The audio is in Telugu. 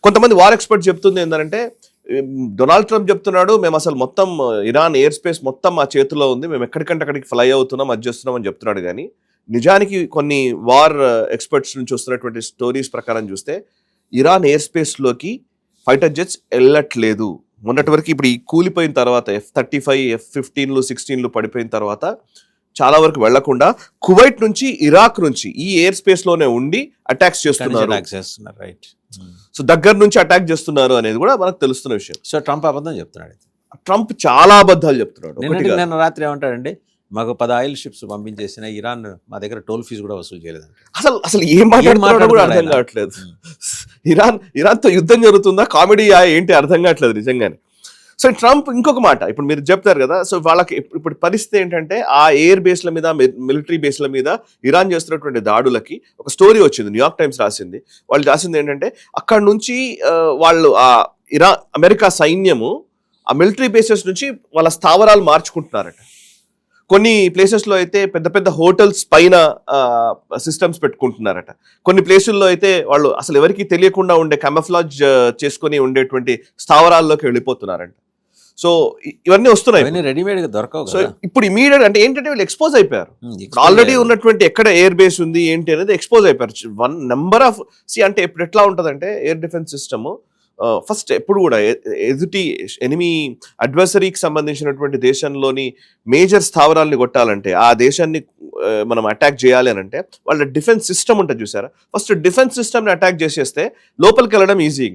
కొంతమంది వార్ ఎక్స్పర్ట్ చెప్తుంది ఏంటంటే, డొనాల్డ్ ట్రంప్ చెప్తున్నాడు మేము అసలు మొత్తం ఇరాన్ ఎయిర్ స్పేస్ మొత్తం మా చేతిలో ఉంది, మేము ఎక్కడికంటే అక్కడికి ఫ్లై అవుతున్నాం, అది చేస్తున్నాం అని చెప్తున్నాడు. కానీ నిజానికి కొన్ని వార్ ఎక్స్పర్ట్స్ నుంచి వస్తున్నటువంటి స్టోరీస్ ప్రకారం చూస్తే ఇరాన్ ఎయిర్ స్పేస్లోకి ఫైటర్ జెట్స్ వెళ్ళట్లేదు మొన్నటి వరకు. ఇప్పుడు ఈ కూలిపోయిన తర్వాత F-35, F-15లు 16లు పడిపోయిన తర్వాత చాలా వరకు వెళ్లకుండా కువైట్ నుంచి, ఇరాక్ నుంచి ఈ ఎయిర్ స్పేస్ లోనే ఉండి అటాక్స్ చేస్తున్నారు. సో దగ్గర నుంచి అటాక్ చేస్తున్నారు అనేది కూడా మనకు తెలుస్తున్న విషయం. సో ట్రంప్ అబద్ధం చెప్తున్నాడు. ట్రంప్ చాలా అబద్ధాలు చెప్తున్నాడు. నిన్న రాత్రి ఏమంటాడండి, మాకు 10 ఆయిల్ షిప్స్ పంపించేసిన ఇరాన్ మా దగ్గర టోల్ ఫీజు కూడా వసూలు చేయలేదు. అసలు ఏం మాట్లాడుతున్నాడో కూడా అర్థం కావట్లేదు. ఇరాన్తో యుద్ధం జరుగుతుందా, కామెడీ ఏంటి అర్థం కావట్లేదు నిజంగానే. సో ట్రంప్ ఇంకొక మాట ఇప్పుడు మీరు చెప్తారు కదా, సో వాళ్ళకి ఇప్పుడు పరిస్థితి ఏంటంటే ఆ ఎయిర్ బేస్ల మీద, మిలిటరీ బేస్ల మీద ఇరాన్ చేస్తున్నటువంటి దాడులకి ఒక స్టోరీ వచ్చింది, న్యూయార్క్ టైమ్స్ రాసింది. వాళ్ళు రాసింది ఏంటంటే అక్కడ నుంచి వాళ్ళు అమెరికా సైన్యము ఆ మిలిటరీ బేసెస్ నుంచి వాళ్ళ స్థావరాలు మార్చుకుంటున్నారట. కొన్ని ప్లేసెస్లో అయితే పెద్ద పెద్ద హోటల్స్ పైన సిస్టమ్స్ పెట్టుకుంటున్నారట. కొన్ని ప్లేసుల్లో అయితే వాళ్ళు అసలు ఎవరికి తెలియకుండా ఉండే కామఫ్లాజ్ చేసుకొని ఉండేటువంటి స్థావరాల్లోకి వెళ్ళిపోతున్నారంట. సో ఇవన్నీ వస్తున్నాయి, రెడీమేడ్ గా దొరకవు. సో ఇప్పుడు ఇమీడియట్ అంటే ఏంటంటే వీళ్ళు ఎక్స్పోజ్ అయిపోయారు. ఆల్రెడీ ఉన్నటువంటి ఎక్కడ ఎయిర్ బేస్ ఉంది ఏంటి అనేది ఎక్స్పోజ్ అయిపోయారు. వన్ నెంబర్ ఆఫ్ అంటే ఇప్పుడు ఎట్లా ఉంటుందంటే ఎయిర్ డిఫెన్స్ సిస్టమ్ ఫస్ట్ ఎప్పుడు కూడా ఎదుటి ఎనిమి అడ్వర్సరీకి సంబంధించినటువంటి దేశంలోని మేజర్ స్థావరాలని కొట్టాలంటే, ఆ దేశాన్ని మనం అటాక్ చేయాలి అని అంటే వాళ్ళ డిఫెన్స్ సిస్టమ్ ఉంటుంది చూసారా, ఫస్ట్ డిఫెన్స్ సిస్టమ్ని అటాక్ చేసేస్తే లోపలికి వెళ్ళడం ఈజీ.